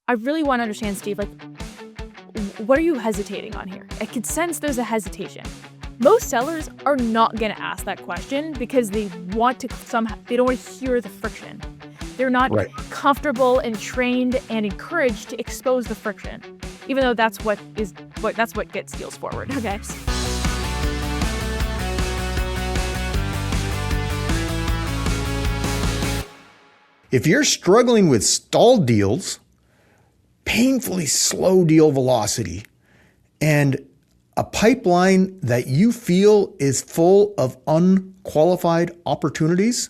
I really want to understand, Steve, like, what are you hesitating on here? I could sense there's a hesitation. Most sellers are not going to ask that question because they want to they don't want to hear the friction. They're not Right. comfortable and trained and encouraged to expose the friction, even though that's what gets deals forward. Okay. If you're struggling with stalled deals, painfully slow deal velocity, and a pipeline that you feel is full of unqualified opportunities,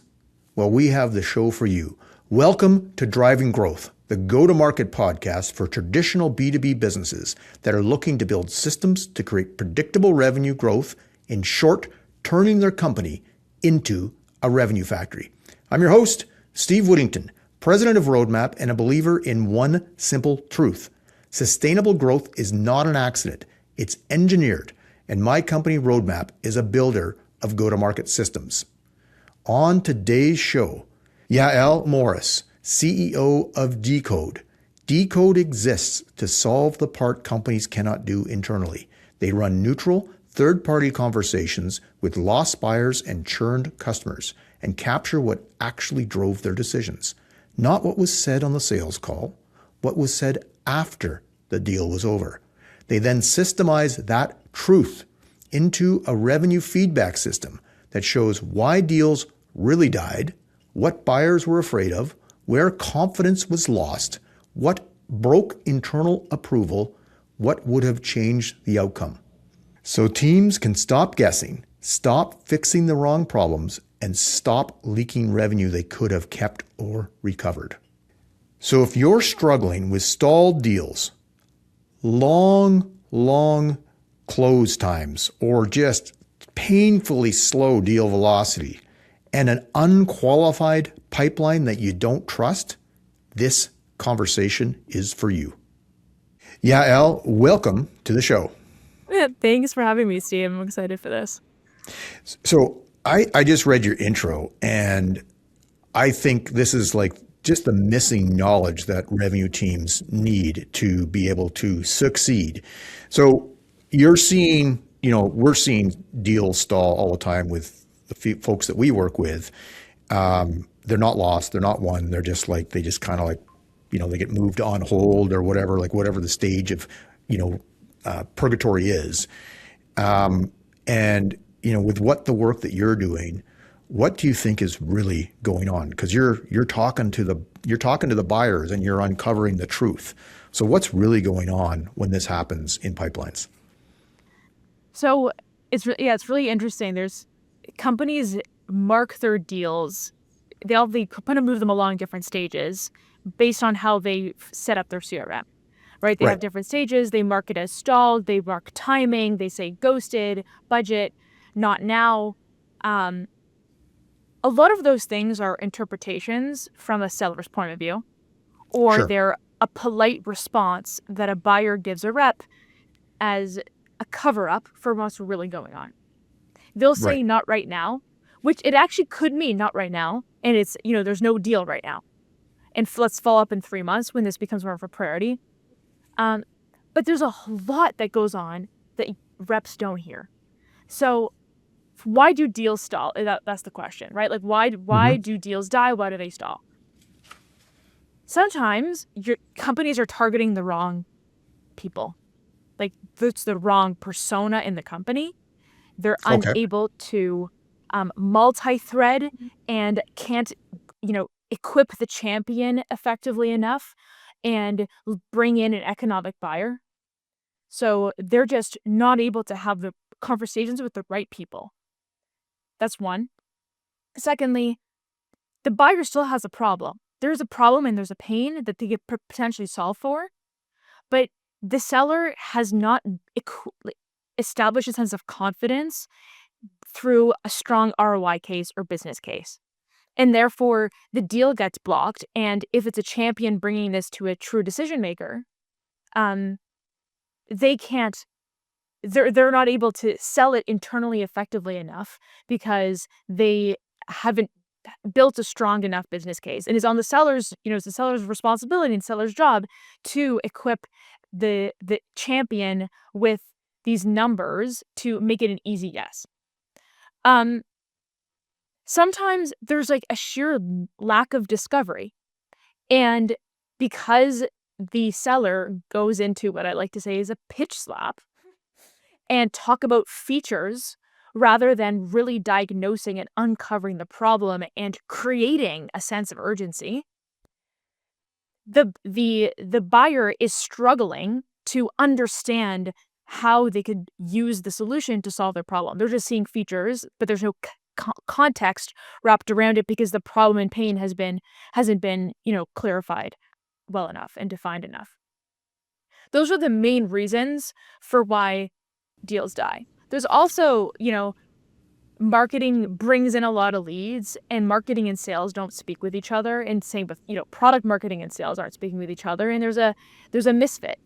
well, we have the show for you. Welcome to Driving Growth, the go-to-market podcast for traditional B2B businesses that are looking to build systems to create predictable revenue growth, in short, turning their company into a revenue factory. I'm your host, Steve Whittington, president of Roadmap and a believer in one simple truth. Sustainable growth is not an accident. It's engineered, and my company Roadmap is a builder of go-to-market systems. On today's show, Yael Morris, CEO of Decode. Decode exists to solve the part companies cannot do internally. They run neutral, third-party conversations with lost buyers and churned customers and capture what actually drove their decisions. Not what was said on the sales call, what was said after the deal was over. They then systemize that truth into a revenue feedback system that shows why deals really died, what buyers were afraid of, where confidence was lost, what broke internal approval, what would have changed the outcome. So teams can stop guessing, stop fixing the wrong problems, and stop leaking revenue they could have kept or recovered. So if you're struggling with stalled deals, long close times, or just painfully slow deal velocity, and an unqualified pipeline that you don't trust, this conversation is for you. Yael, welcome to the show. Yeah, thanks for having me, Steve. I'm excited for this. So I just read your intro, and I think this is like just the missing knowledge that revenue teams need to be able to succeed. So you're seeing, we're seeing deals stall all the time with the folks that we work with. They're not lost, they're not won. They're just like, they get moved on hold or whatever, like whatever the stage of, purgatory is. And with what the work that you're doing, what do you think is really going on? Because you're talking to the buyers and you're uncovering the truth. So what's really going on when this happens in pipelines? So it's really interesting. There's companies mark their deals. They kind of move them along different stages based on how they set up their CRM. Right? They have different stages. They mark it as stalled. They mark timing. They say ghosted, budget, not now. A lot of those things are interpretations from a seller's point of view, or Sure. they're a polite response that a buyer gives a rep as a cover-up for what's really going on. They'll say not right now, which it actually could mean not right now, and it's, there's no deal right now. And let's follow up in 3 months when this becomes more of a priority. But there's a lot that goes on that reps don't hear. So why do deals stall? That's the question, right? Like why do deals die? Why do they stall? Sometimes your companies are targeting the wrong people. Like it's the wrong persona in the company. They're unable to multi-thread and can't, equip the champion effectively enough and bring in an economic buyer. So they're just not able to have the conversations with the right people. That's one. Secondly, the buyer still has a problem. There's a problem and there's a pain that they could potentially solve for, but the seller has not established a sense of confidence through a strong ROI case or business case. And therefore, the deal gets blocked. And if it's a champion bringing this to a true decision maker, they can't. They're not able to sell it internally effectively enough because they haven't built a strong enough business case, and is on the seller's, it's the seller's responsibility and seller's job to equip the champion with these numbers to make it an easy yes. Sometimes there's like a sheer lack of discovery, and because the seller goes into what I like to say is a pitch slap and talk about features rather than really diagnosing and uncovering the problem and creating a sense of urgency, the buyer is struggling to understand how they could use the solution to solve their problem. They're just seeing features, but there's no context wrapped around it because the problem and pain hasn't been clarified well enough and defined enough. Those are the main reasons for why deals die. There's also, marketing brings in a lot of leads, and marketing and sales don't speak with each other. And same with, product marketing and sales aren't speaking with each other. And there's a misfit.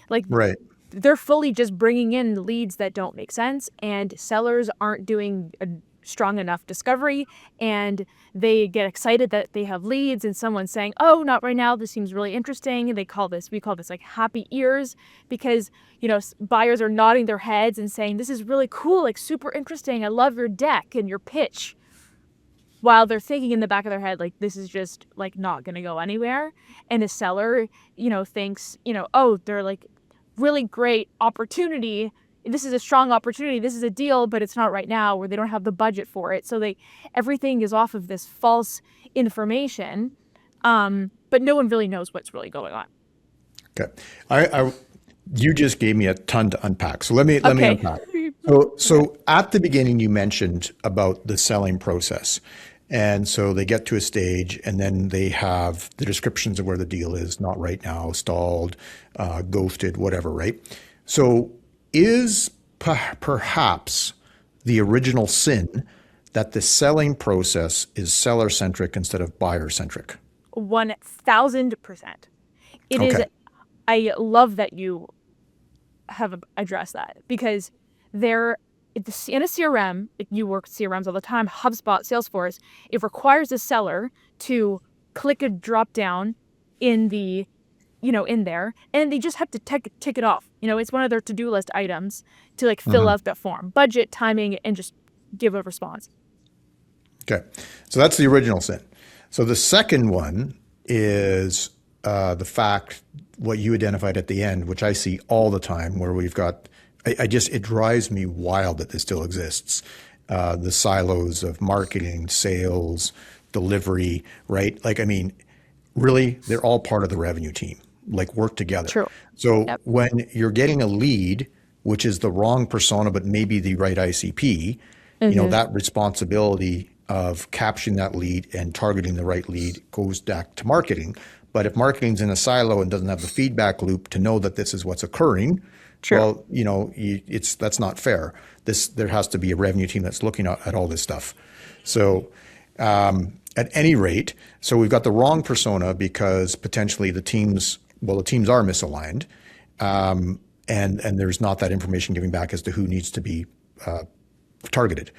Like, right. They're fully just bringing in leads that don't make sense, and sellers aren't doing a strong enough discovery, and they get excited that they have leads and someone's saying, oh, not right now, this seems really interesting. And we call this like happy ears, because buyers are nodding their heads and saying, this is really cool, like super interesting, I love your deck and your pitch, while they're thinking in the back of their head, like, this is just like not gonna go anywhere. And the seller thinks, oh, they're like really great opportunity, this is a strong opportunity, this is a deal, but it's not right now, or they don't have the budget for it. So everything is off of this false information, but no one really knows what's really going on. Okay, you just gave me a ton to unpack. So let me unpack. So at the beginning, you mentioned about the selling process. And so they get to a stage, and then they have the descriptions of where the deal is, not right now, stalled, ghosted, whatever, right? So is perhaps the original sin that the selling process is seller-centric instead of buyer-centric? 1,000%. It is. I love that you have addressed that, because in a CRM, you work with CRMs all the time, HubSpot, Salesforce, it requires the seller to click a drop down in there, and they just have to tick it off. It's one of their to-do list items to fill out that form, budget, timing, and just give a response. Okay. So that's the original sin. So the second one is the fact, what you identified at the end, which I see all the time, where we've got, it drives me wild that this still exists. The silos of marketing, sales, delivery, right? Really, they're all part of the revenue team, work together. True. So when you're getting a lead, which is the wrong persona, but maybe the right ICP, that responsibility of capturing that lead and targeting the right lead goes back to marketing. But if marketing's in a silo and doesn't have the feedback loop to know that this is what's occurring, well, that's not fair. There has to be a revenue team that's looking at all this stuff. So at any rate, so we've got the wrong persona because potentially the teams are misaligned, and there's not that information giving back as to who needs to be targeted.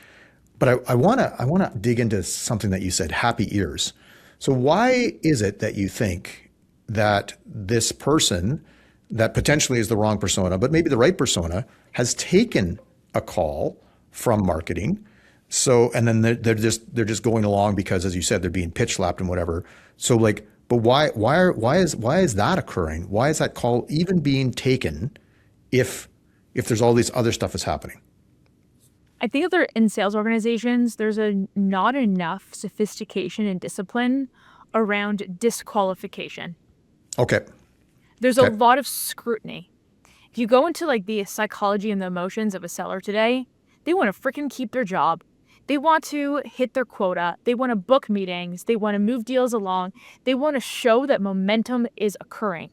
But I want to dig into something that you said, happy ears. So why is it that you think that this person that potentially is the wrong persona, but maybe the right persona, has taken a call from marketing? So, and then they're just going along because, as you said, they're being pitch slapped and whatever. So but why is that occurring? Why is that call even being taken if there's all these other stuff is happening? I think that in sales organizations, there's not enough sophistication and discipline around disqualification. Okay. There's a lot of scrutiny. If you go into the psychology and the emotions of a seller today, they want to freaking keep their job. They want to hit their quota. They want to book meetings. They want to move deals along. They want to show that momentum is occurring,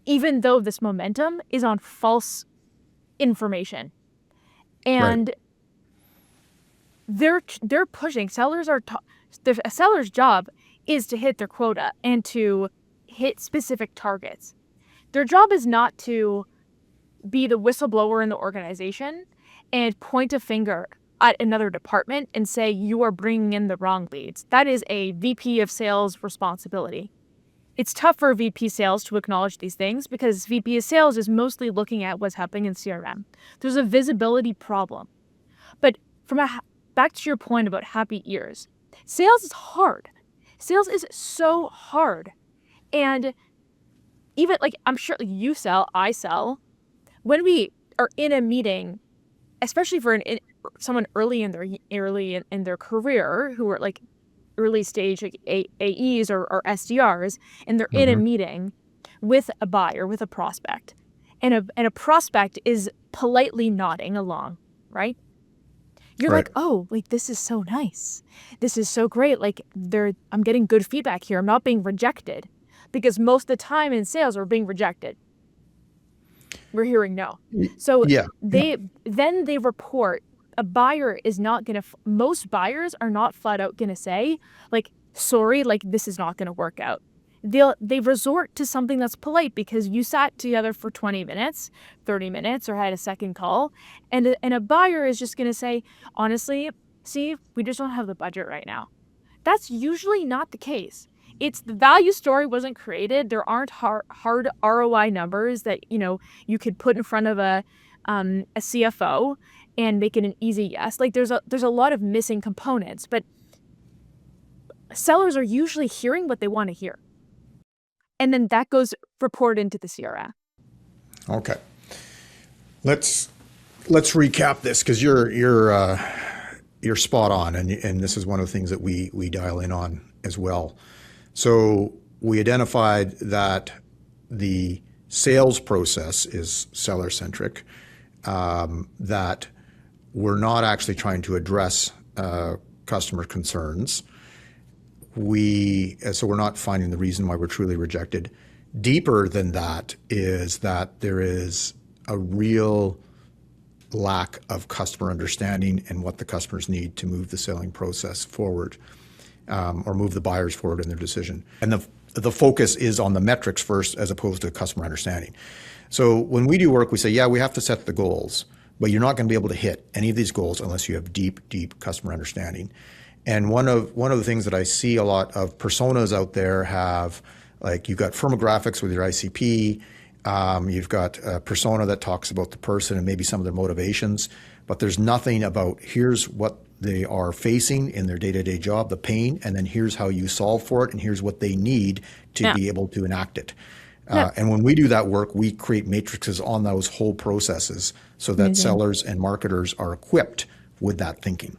even though this momentum is on false information. And they're pushing. A seller's job is to hit their quota and to hit specific targets. Their job is not to be the whistleblower in the organization and point a finger at another department and say, you are bringing in the wrong leads. That is a VP of sales responsibility. It's tough for VP sales to acknowledge these things because VP of sales is mostly looking at what's happening in CRM. There's a visibility problem. But back to your point about happy ears, sales is hard. Sales is so hard. And even like, I'm sure you sell, I sell. When we are in a meeting, especially for someone early in their career who are like early stage like AEs or SDRs, and they're in a meeting with a buyer, with a prospect, and a prospect is politely nodding along, right? You're like, oh, like this is so nice. This is so great. Like I'm getting good feedback here. I'm not being rejected, because most of the time in sales we're being rejected. We're hearing no. So they report. A buyer is not going to, most buyers are not flat out going to say, like, sorry, like this is not going to work out. They resort to something that's polite because you sat together for 20 minutes, 30 minutes, or had a second call. And a buyer is just going to say, honestly, Steve, we just don't have the budget right now. That's usually not the case. It's the value story wasn't created. There aren't hard ROI numbers that, you could put in front of a CFO and make it an easy yes. Like there's a lot of missing components, but sellers are usually hearing what they want to hear. And then that goes reported into the CRM. Okay. Let's recap this, because you're spot on, and this is one of the things that we dial in on as well. So we identified that the sales process is seller-centric, that we're not actually trying to address customer concerns. So we're not finding the reason why we're truly rejected. Deeper than that is that there is a real lack of customer understanding and what the customers need to move the selling process forward, or move the buyers forward in their decision. And the focus is on the metrics first as opposed to customer understanding. So when we do work, we say, yeah, we have to set the goals, but you're not going to be able to hit any of these goals unless you have deep, deep customer understanding. And one of the things that I see a lot of personas out there have, like, you've got firmographics with your ICP, you've got a persona that talks about the person and maybe some of their motivations, but there's nothing about here's what they are facing in their day-to-day job, the pain, and then here's how you solve for it, and here's what they need to be able to enact it. And when we do that work, we create matrices on those whole processes so that sellers and marketers are equipped with that thinking,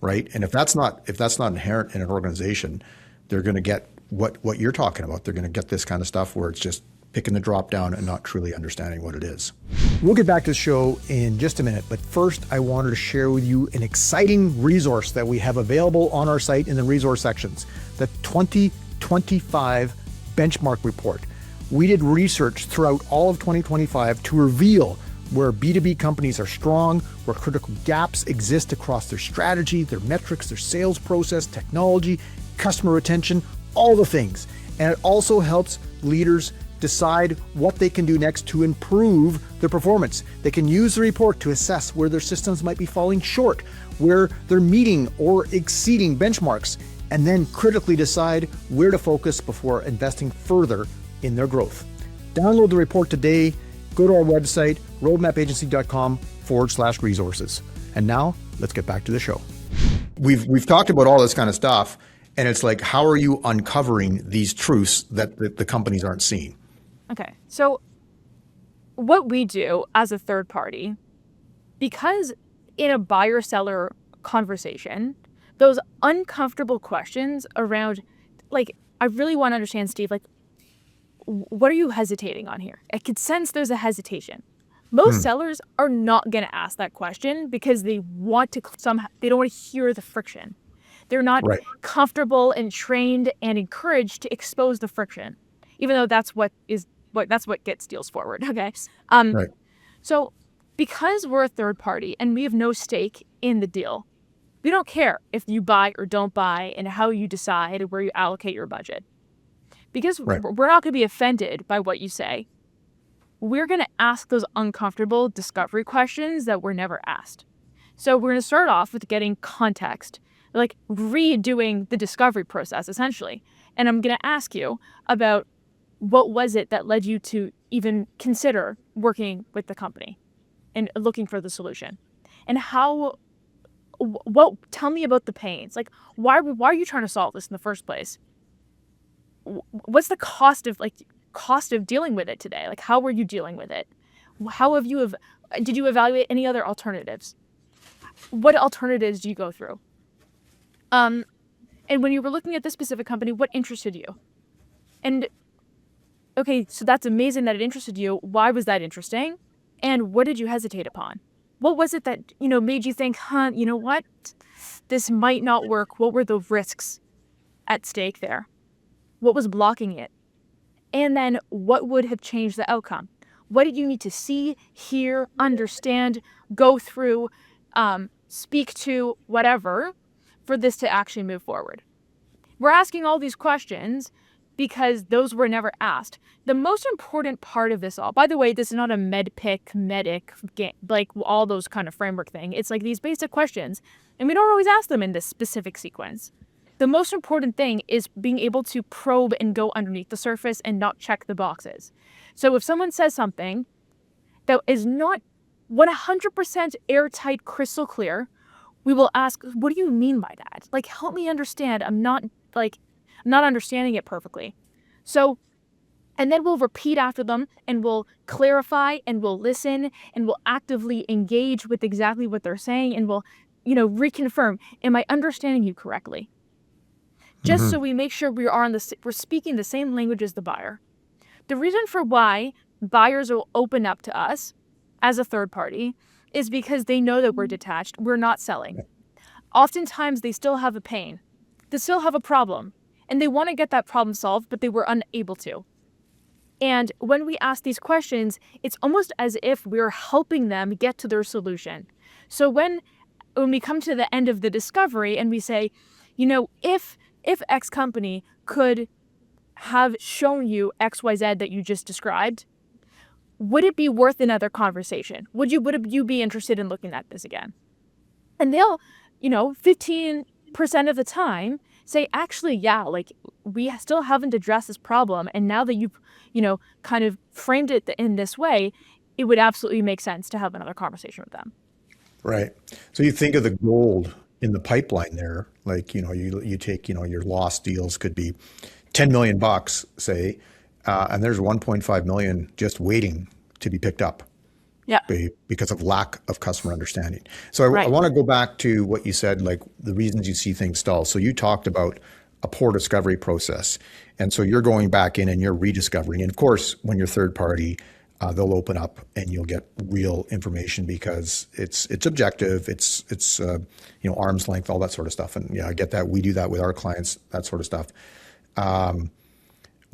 right? And if that's not inherent in an organization, they're going to get what you're talking about. They're going to get this kind of stuff where it's just picking the drop down and not truly understanding what it is. We'll get back to the show in just a minute, but first I wanted to share with you an exciting resource that we have available on our site in the resource sections, the 2025 Benchmark Report. We did research throughout all of 2025 to reveal where B2B companies are strong, where critical gaps exist across their strategy, their metrics, their sales process, technology, customer retention, all the things. And it also helps leaders decide what they can do next to improve their performance. They can use the report to assess where their systems might be falling short, where they're meeting or exceeding benchmarks, and then critically decide where to focus before investing further in their growth. Download the report today. Go to our website, roadmapagency.com/resources. And now let's get back to the show. We've talked about all this kind of stuff, and it's like, how are you uncovering these truths that the companies aren't seeing? Okay, so what we do as a third party, because in a buyer-seller conversation, those uncomfortable questions around, like, I really want to understand, Steve, like, what are you hesitating on here? I could sense there's a hesitation. Most sellers are not going to ask that question because they want to they don't want to hear the friction. They're not comfortable and trained and encouraged to expose the friction, even though that's what gets deals forward. Okay. So because we're a third party and we have no stake in the deal, we don't care if you buy or don't buy and how you decide where you allocate your budget. Because we're not going to be offended by what you say. We're going to ask those uncomfortable discovery questions that were never asked. So we're going to start off with getting context, like redoing the discovery process, essentially. And I'm going to ask you about what was it that led you to even consider working with the company and looking for the solution? And tell me about the pains. Like, why are you trying to solve this in the first place? What's the cost of dealing with it today? Like, how were you dealing with it? Did you evaluate any other alternatives? What alternatives do you go through? And when you were looking at this specific company, what interested you? And okay, so that's amazing that it interested you. Why was that interesting? And what did you hesitate upon? What was it that, made you think, you know what? This might not work. What were the risks at stake there? What was blocking it? And then what would have changed the outcome? What did you need to see, hear, understand, go through, speak to, whatever, for this to actually move forward? We're asking all these questions because those were never asked. The most important part of this all, by the way, this is not a medic game, like all those kind of framework thing. It's like these basic questions, and we don't always ask them in this specific sequence. The most important thing is being able to probe and go underneath the surface and not check the boxes. So if someone says something that is not 100% airtight, crystal clear, we will ask, what do you mean by that? Like, help me understand. I'm not understanding it perfectly. So, and then we'll repeat after them and we'll clarify and we'll listen and we'll actively engage with exactly what they're saying and we'll, reconfirm, am I understanding you correctly? Just so we make sure we're speaking the same language as the buyer. The reason for why buyers will open up to us as a third party is because they know that we're detached. We're not selling. Oftentimes, they still have a pain. They still have a problem. And they want to get that problem solved, but they were unable to. And when we ask these questions, it's almost as if we're helping them get to their solution. So when we come to the end of the discovery and we say, if X company could have shown you XYZ that you just described, would it be worth another conversation? Would you be interested in looking at this again? And they'll, 15% of the time say, actually, yeah, like we still haven't addressed this problem. And now that you've, kind of framed it in this way, it would absolutely make sense to have another conversation with them. Right. So you think of the gold in the pipeline there, like, you take, your lost deals could be 10 million bucks, say, and there's 1.5 million just waiting to be picked up. Yeah. Because of lack of customer understanding. So I want to go back to what you said, like the reasons you see things stall. So you talked about a poor discovery process. And so you're going back in and you're rediscovering. And of course, when you're third party, they'll open up and you'll get real information because it's objective, it's arm's length, all that sort of stuff. And yeah, I get that. We do that with our clients, that sort of stuff.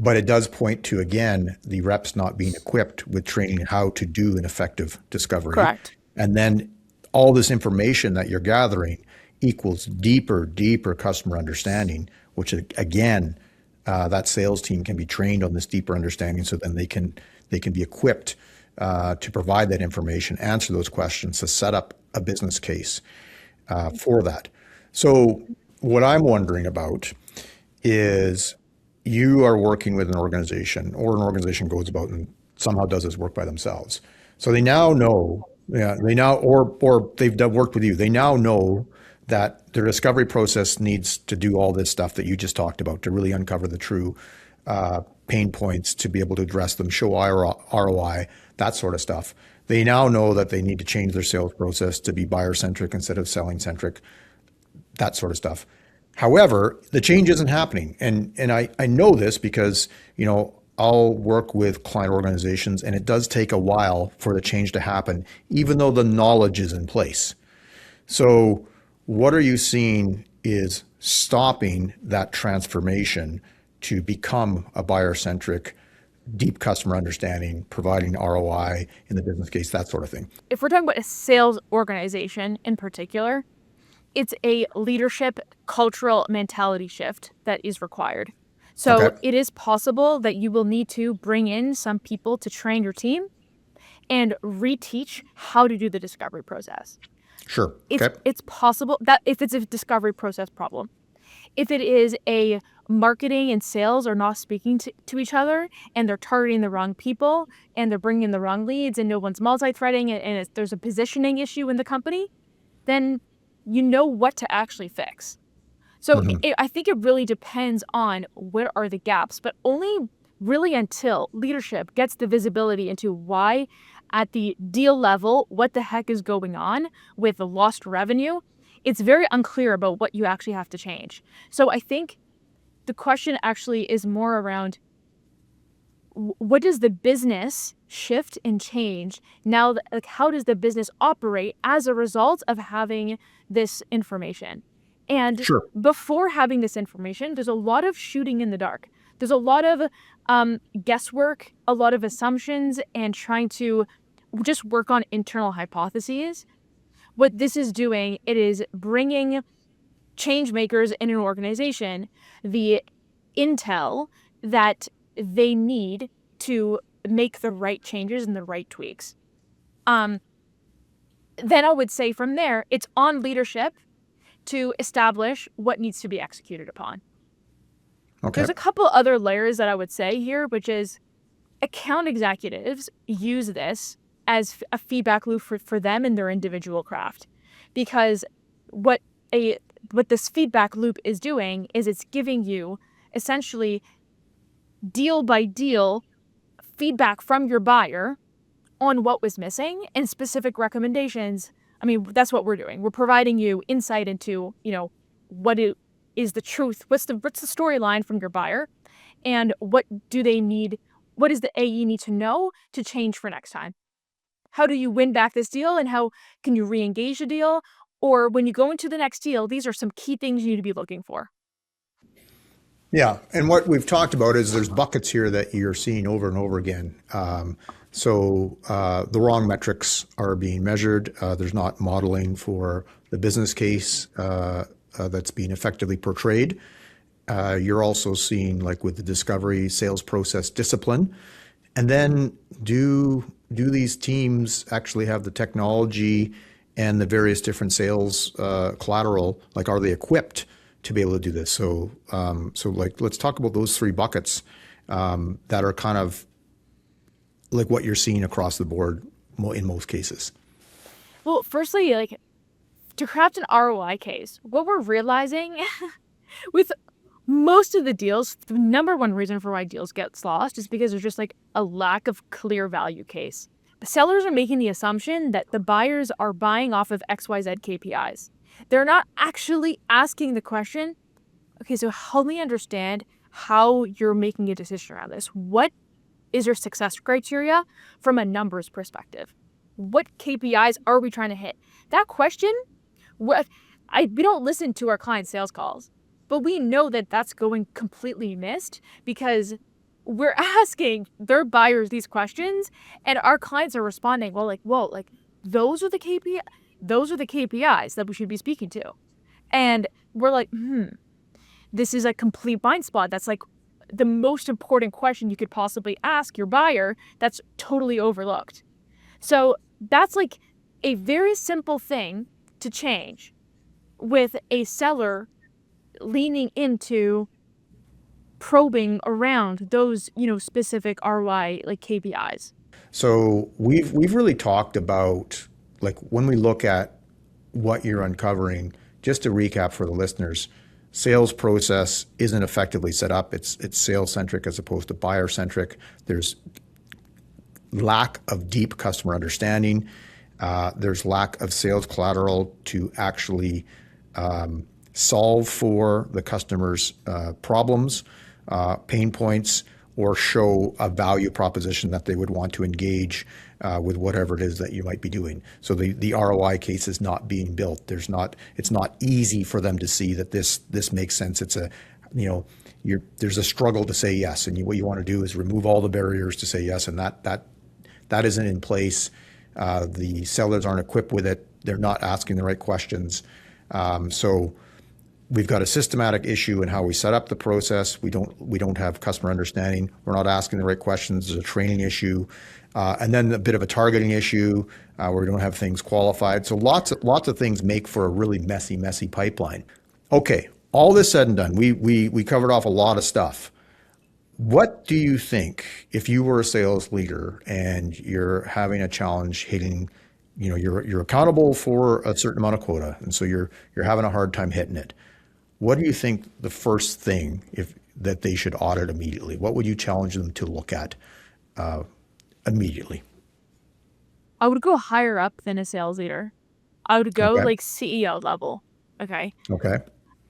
But it does point to, again, the reps not being equipped with training how to do an effective discovery. Correct. And then all this information that you're gathering equals deeper customer understanding, which again, that sales team can be trained on this deeper understanding so then they can be equipped to provide that information, answer those questions, to set up a business case for that. So what I'm wondering about is you are working with an organization or an organization goes about and somehow does this work by themselves. So they now know, or they've worked with you. They now know that their discovery process needs to do all this stuff that you just talked about to really uncover the true pain points, to be able to address them, show ROI, that sort of stuff. They now know that they need to change their sales process to be buyer-centric instead of selling-centric, that sort of stuff. However, the change isn't happening. And I know this because, I'll work with client organizations and it does take a while for the change to happen, even though the knowledge is in place. So what are you seeing is stopping that transformation to become a buyer-centric, deep customer understanding, providing ROI in the business case, that sort of thing? If we're talking about a sales organization in particular, it's a leadership cultural mentality shift that is required. So It is possible that you will need to bring in some people to train your team and reteach how to do the discovery process. Sure. It's Okay. it's possible that if it's a discovery process problem, if it is a marketing and sales are not speaking to each other and they're targeting the wrong people and they're bringing in the wrong leads and no one's multi-threading and there's a positioning issue in the company, then you know what to actually fix. So I think it really depends on where are the gaps, but only really until leadership gets the visibility into why at the deal level, what the heck is going on with the lost revenue, it's very unclear about what you actually have to change. So I think the question actually is more around what does the business shift and change now? Like, how does the business operate as a result of having this information? And Sure. before having this information, there's a lot of shooting in the dark. There's a lot of guesswork, a lot of assumptions, and trying to just work on internal hypotheses. What this is doing, it is bringing change makers in an organization the intel that they need to make the right changes and the right tweaks. Then I would say from there, it's on leadership to establish what needs to be executed upon. Okay. There's a couple other layers that I would say here, which is account executives use this as a feedback loop for them in their individual craft. Because what this feedback loop is doing is it's giving you essentially deal by deal feedback from your buyer on what was missing and specific recommendations. I mean, that's what we're doing. We're providing you insight into, what is the truth, what's the storyline from your buyer, and what do they need, what does the AE need to know to change for next time? How do you win back this deal, and how can you re-engage the deal? Or when you go into the next deal, these are some key things you need to be looking for. Yeah, and what we've talked about is there's buckets here that you're seeing over and over again. So the wrong metrics are being measured. There's not modeling for the business case that's being effectively portrayed. You're also seeing, like with the discovery sales process discipline. And then do these teams actually have the technology and the various different sales collateral? Like, are they equipped to be able to do this? So like, let's talk about those three buckets that are kind of like what you're seeing across the board in most cases. Well, firstly, like, to craft an ROI case, what we're realizing with most of the deals, the number one reason for why deals get lost is because there's just like a lack of clear value case. The sellers are making the assumption that the buyers are buying off of XYZ KPIs. They're not actually asking the question, okay, so help me understand how you're making a decision around this. What is your success criteria from a numbers perspective? What KPIs are we trying to hit? That question, we don't listen to our client sales calls, but we know that that's going completely missed because we're asking their buyers these questions and our clients are responding, those are the KPIs that we should be speaking to. And we're like, this is a complete blind spot. That's like the most important question you could possibly ask your buyer that's totally overlooked. So that's like a very simple thing to change with a seller leaning into probing around those, specific ROI like KPIs. So we've really talked about, like, when we look at what you're uncovering, just to recap for the listeners, sales process isn't effectively set up. It's sales-centric as opposed to buyer-centric. There's lack of deep customer understanding. There's lack of sales collateral to actually solve for the customer's problems, pain points, or show a value proposition that they would want to engage with whatever it is that you might be doing. So the ROI case is not being built. It's not easy for them to see that this makes sense. It's there's a struggle to say yes, and what you want to do is remove all the barriers to say yes, and that isn't in place. The sellers aren't equipped with it. They're not asking the right questions. So we've got a systematic issue in how we set up the process. We don't have customer understanding. We're not asking the right questions. There's a training issue, and then a bit of a targeting issue where we don't have things qualified. So lots of things make for a really messy pipeline. Okay, all this said and done, we covered off a lot of stuff. What do you think if you were a sales leader and you're having a challenge hitting, you're accountable for a certain amount of quota, and so you're having a hard time hitting it? What do you think the first thing that they should audit immediately? What would you challenge them to look at immediately? I would go higher up than a sales leader. I would go like CEO level. Okay. Okay.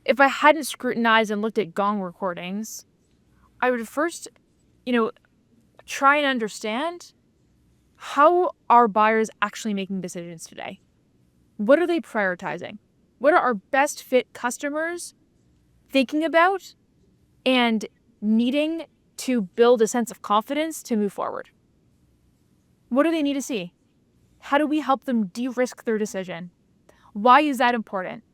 If I hadn't scrutinized and looked at gong recordings, I would first, try and understand how are buyers actually making decisions today? What are they prioritizing? What are our best fit customers thinking about and needing to build a sense of confidence to move forward? What do they need to see? How do we help them de-risk their decision? Why is that important?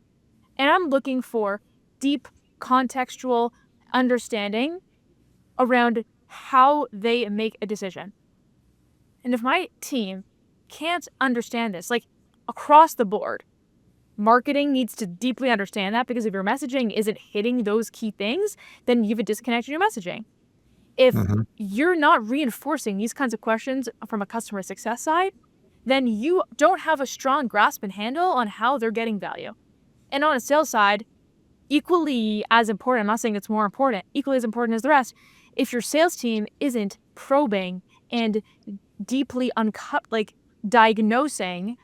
And I'm looking for deep contextual understanding around how they make a decision. And if my team can't understand this, like across the board, marketing needs to deeply understand that, because if your messaging isn't hitting those key things, then you have a disconnect in your messaging. If you're not reinforcing these kinds of questions from a customer success side, then you don't have a strong grasp and handle on how they're getting value. And on a sales side, equally as important, I'm not saying it's more important, equally as important as the rest, if your sales team isn't probing and deeply diagnosing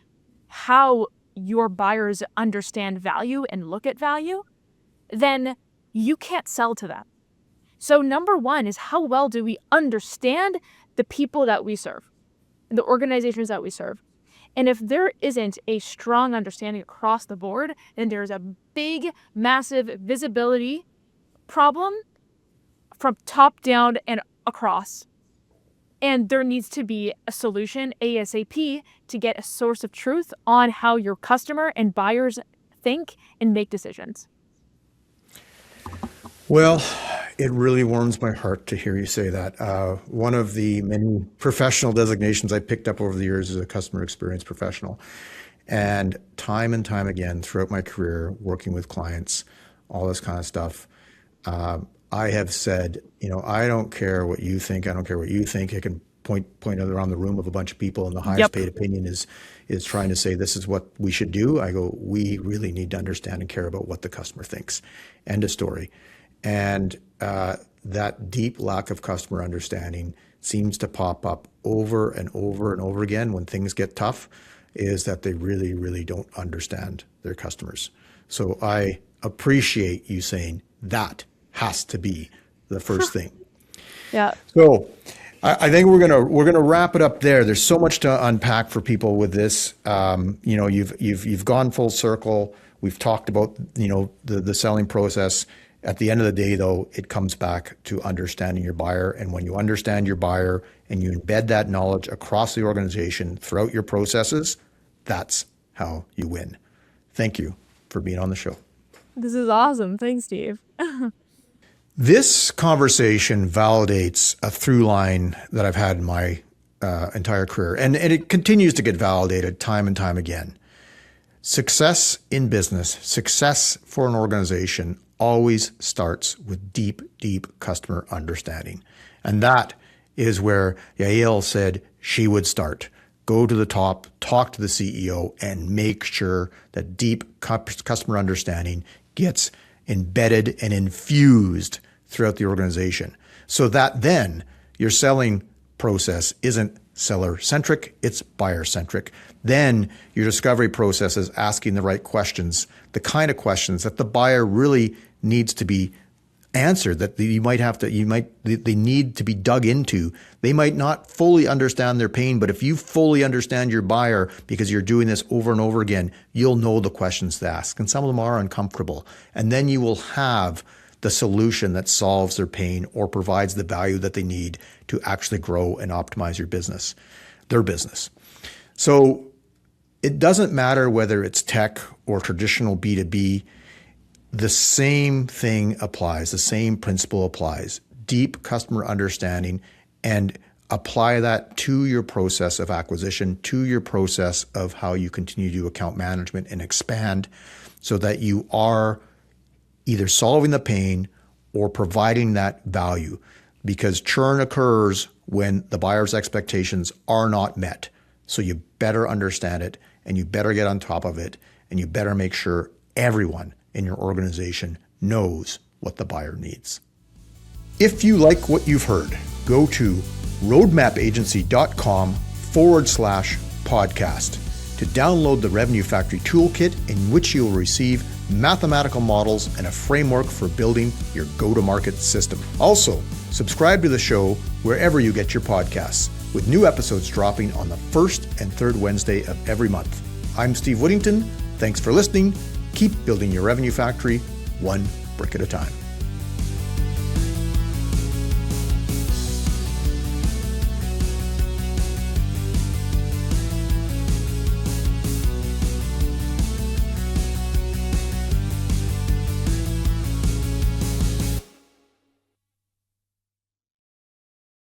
how your buyers understand value and look at value, then you can't sell to them. So number one is, how well do we understand the people that we serve, the organizations that we serve? And if there isn't a strong understanding across the board, then there's a big, massive visibility problem from top down and across. And there needs to be a solution ASAP to get a source of truth on how your customer and buyers think and make decisions. Well, it really warms my heart to hear you say that. One of the many professional designations I picked up over the years is a customer experience professional. And time again throughout my career, working with clients, all this kind of stuff, I have said, I don't care what you think. I don't care what you think. I can point around the room of a bunch of people, and the highest paid opinion is trying to say this is what we should do. I go, we really need to understand and care about what the customer thinks. End of story. And that deep lack of customer understanding seems to pop up over and over and over again when things get tough, is that they really, really don't understand their customers. So I appreciate you saying that has to be the first thing. Yeah. So I think we're gonna wrap it up there. There's so much to unpack for people with this. You've gone full circle. We've talked about the selling process. At the end of the day, though, it comes back to understanding your buyer. And when you understand your buyer and you embed that knowledge across the organization throughout your processes, that's how you win. Thank you for being on the show. This is awesome. Thanks, Steve. This conversation validates a through line that I've had in my entire career, and it continues to get validated time and time again. Success in business, success for an organization always starts with deep customer understanding. And that is where Yael said she would start. Go to the top, talk to the CEO, and make sure that deep customer understanding gets embedded and infused throughout the organization, so that then your selling process isn't seller-centric, it's buyer-centric. Then your discovery process is asking the right questions, the kind of questions that the buyer really needs to be answered, that they need to be dug into. They might not fully understand their pain, but if you fully understand your buyer, because you're doing this over and over again, you'll know the questions to ask. And some of them are uncomfortable. And then you will have the solution that solves their pain or provides the value that they need to actually grow and optimize their business. So it doesn't matter whether it's tech or traditional B2B. the same thing applies. The same principle applies. Deep customer understanding, and apply that to your process of acquisition, to your process of how you continue to do account management and expand, so that you are either solving the pain or providing that value. Because churn occurs when the buyer's expectations are not met. So you better understand it, and you better get on top of it, and you better make sure everyone in your organization knows what the buyer needs. If you like what you've heard, go to roadmapagency.com/podcast to download the Revenue Factory Toolkit, in which you'll receive mathematical models and a framework for building your go-to-market system. Also, subscribe to the show wherever you get your podcasts, with new episodes dropping on the first and third Wednesday of every month. I'm Steve Whittington. Thanks for listening. Keep building your Revenue Factory one brick at a time.